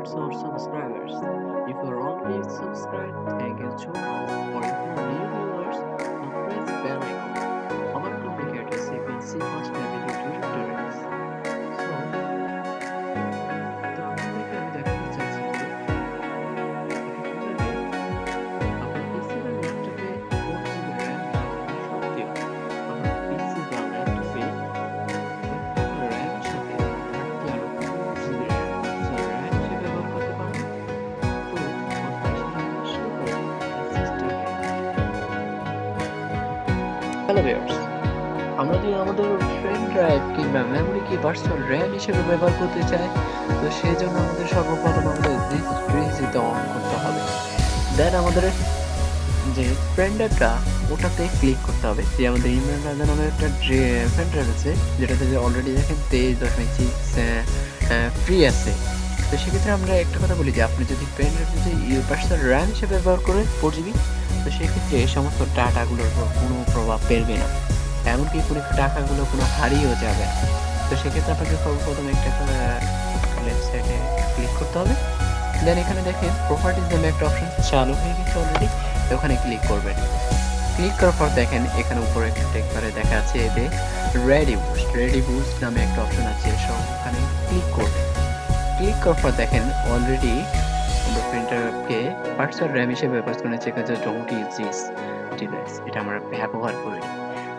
viewers or subscribers. If you're already subscribed, thank you so much. Or if you're new viewers, now press bell icon. Our communicators sequence first video tutorials. So, তো আপনাদেরকে আমি দেখাতে চাচ্ছি যে কিভাবে আপনার পিসি বা ল্যাপটপে 4GB RAM থাকা সত্ত্বেও আপনার পিসি বা ল্যাপটপে RAM এর সাথে থাকতে আরো 4GB RAM RAM হিসেবে ব্যবহার করতে পারবেন। তো কথা শুরু করি সিস্টেম। হ্যালো ভিউয়ার্স, আমরা যদি আমাদের পেন ড্রাইভ কিংবা মেমোরিকে ভার্চুয়াল র্যাম হিসেবে ব্যবহার করতে চাই, তো সেই জন্য আমাদের সর্বপ্রথম আমাদের ডিসপ্লেতে অন করতে হবে। দেন আমাদের যে পেন ড্রাইভটা ওটাতে ক্লিক করতে হবে। যে আমাদের ইমেল রাজা নামে একটা পেন ড্রাইভ আছে, যেটাতে যে অলরেডি দেখেন 23.6 ফ্রি আছে। তো সেক্ষেত্রে আমরা একটা কথা বলি যে আপনি যদি পেন ড্রাইভ যদি ভার্চুয়াল র্যাম হিসেবে ব্যবহার করে 4GB, তো সেক্ষেত্রে এই সমস্ত ডাটাগুলোর উপর কোনো প্রভাব ফেলবে না, এমনকি কোনো টাকাগুলো কোনো হারিয়েও যাবে। তো সেক্ষেত্রে আপনাকে সর্বপ্রথম একটা লেফট সাইডে ক্লিক করতে হবে। দেন এখানে দেখেন প্রপার্টিজ নামে একটা অপশন চালু হয়ে গেছে অলরেডি, ওখানে ক্লিক করবেন। ক্লিক করার পর দেখেন এখানে উপরে একটা টেক্সবারে দেখা আছে এতে রেডি বুস্ট নামে একটা অপশন আছে, সব ওখানে ক্লিক করবেন। ক্লিক করার পর দেখেন অলরেডি আমরা প্রিন্টারকে ভার্চুয়াল র্যাম হিসেবে ব্যবহার করেছি, এখানে ডোন্ট ইউজ দিস ডিভাইস, এটা আমরা ব্যবহার করি।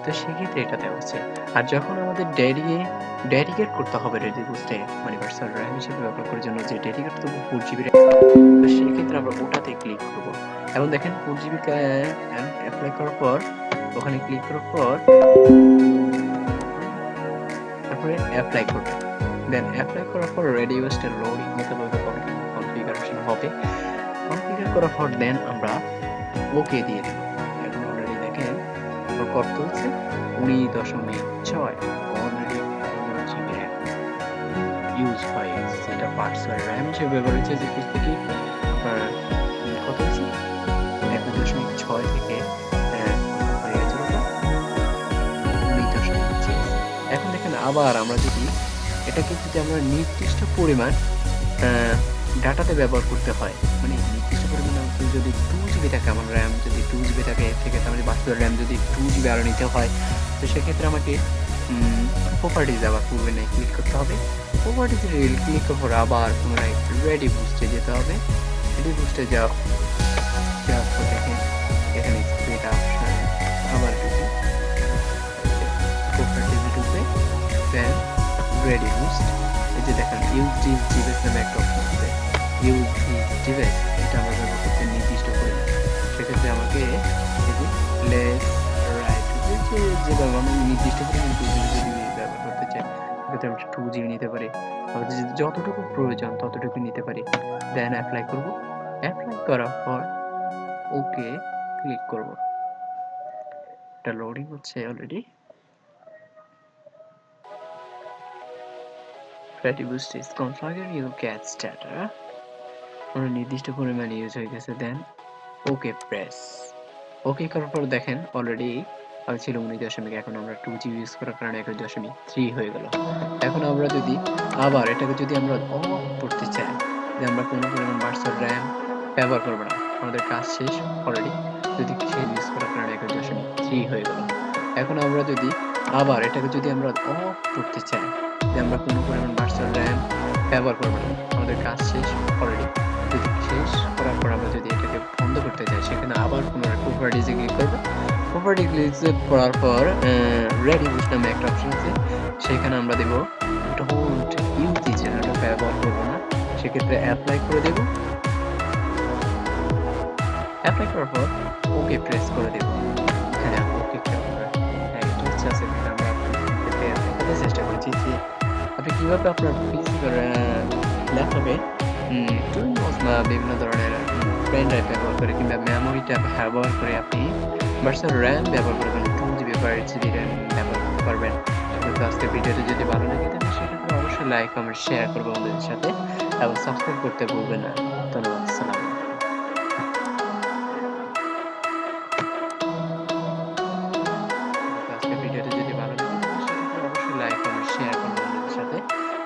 তো সেক্ষেত্রে এটা দেওয়া আছে। আর যখন আমাদের ডেডিকেট করতে হবে রেডি বুস্টে মানে ভার্চুয়াল র্যাম হিসেবে ব্যবহার করার জন্য যে ডেডিকেট করতে হবে 4GB, তো সেক্ষেত্রে আমরা ওটাতে ক্লিক করব। এবং দেখেন 4GB অ্যাপ্লাই করার পর ওখানে ক্লিক করার পর তারপরে অ্যাপ্লাই করব। দেন অ্যাপ্লাই করার পর রেডি বুস্টের লোডিং হতে হবে, কনফিগারেশন হবে। কনফিগার করার পর দেন আমরা ওকে দিয়ে দেব। এখন অলরেডি দেখেন কত হচ্ছে 19.6 অলরেডি ইউজ হয়ে গেছে। এটা ভার্চুয়াল র্যাম হিসেবে ব্যবহার হচ্ছে, যে থেকে আপনার কত হচ্ছে 1.6 থেকে হয়ে গেছে 19.6। এখন দেখেন আবার আমরা যদি এটাকে যদি আমরা নির্দিষ্ট পরিমাণ ডাটাতে ব্যবহার করতে হয়, মানে নির্দিষ্ট পরিমাণ যদি 2GB থাকে, আমার র্যাম যদি 2GB থাকে, সেক্ষেত্রে আমাদের ভার্চুয়াল র্যাম যদি 2GB আরও নিতে হয়, তো সেক্ষেত্রে আমাকে প্রপার্টিজ আবার পূর্বে ক্লিক করতে হবে। প্রপার্টিজে ক্লিক করার পর আবার পুনরায় রেডি বুস্টে যেতে হবে। রেডি বুস্টে যাওয়ার পর দেখেন এখানে স্পিড অপশন আবার ঢুকে প্রপার্টিজে ঢুকে দেন রেডি বুস্ট, এই যে দেখেন ইউজ দিস ডিভাইস নামে একটা অপশন আছে, ইউজ দিস ডিভাইস, এটা আমরা ব্যবহার করতে নির্দিষ্ট পরিমাণ। সেক্ষেত্রে আমাকে লেফট রাইট যেভাবে আমি নির্দিষ্ট পরিমাণ 2GB যদি ব্যবহার করতে চাই, সেক্ষেত্রে আমরা 2GB নিতে পারি, যতটুকু প্রয়োজন ততটুকু নিতে পারি। দেন অ্যাপ্লাই করব। অ্যাপ্লাই করার পর ওকে ক্লিক করব। এটা লোডিং হচ্ছে already. Ready boost is configured, you get data. আমরা নির্দিষ্ট পরিমাণ ইউজ হয়ে গেছে। দেন ওকে প্রেস। ওকে করার পর দেখেন অলরেডি ছিল 19 এখন আমরা 2GB ইউজ করার কারণে 21.3 হয়ে গেল। এখন আমরা যদি আবার এটাকে যদি আমরা অফ করতে চাই, যে আমরা কোনো পরিমাণ ভার্চুয়াল র্যাম ব্যবহার করব না, আমাদের কাজ শেষ অলরেডি, যদি সে ইউজ করার কারণে 21.3 হয়ে গেল। এখন আমরা যদি আবার এটাকে যদি আমরা অফ করতে চাই, যে আমরা কোনো পরিমাণ ভার্চুয়াল র্যাম ব্যবহার করব না, আমাদের কাজ শেষ অলরেডি, যদি শেষ করার পর আমরা যদি এটাকে বন্ধ করতে চাই, সেখানে আবার পুনরায় প্রপার্টিজে ক্লিক করব। প্রপার্টি ক্লিক করার পর রেডি বুস্ট নামে একটা অপশন আছে, সেখানে আমরা দেব ডোন্ট ইউজ দিস, এটা ব্যবহার করব না, সেক্ষেত্রে অ্যাপ্লাই করে দেব। অ্যাপ্লাই করার পর ওকে প্রেস করে দেব। হ্যাঁ ওকে আমরা চেষ্টা করেছি যে আপনি কিভাবে আপনার পিসি ল্যাপটপে বা বিভিন্ন ধরনের পেন ড্রাইভ ব্যবহার করে কিংবা মেমোরিটা ব্যবহার করে আপনি ভার্চুয়াল র্যাম ব্যবহার করবেন, 2GB বা 8GB র্যাম ব্যবহার করতে পারবেন। তো আজকের ভিডিওটি যদি ভালো লাগে থাকে সেক্ষেত্রে অবশ্যই লাইক কমেন্ট শেয়ার করবেন বন্ধুদের সাথে এবং সাবস্ক্রাইব করতে ভুলবেন না। ধন্যবাদ, আসসালামু আলাইকুম। আজকের ভিডিওটি যদি ভালো লাগে থাকে সেক্ষেত্রে অবশ্যই লাইক কমেন্ট শেয়ার করবেন বন্ধুদের সাথে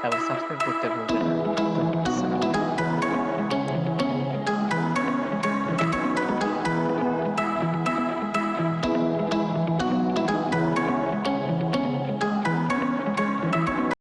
এবং সাবস্ক্রাইব করতে ভুলবেন না। ধন্যবাদ, আসসালামু আলাইকুম।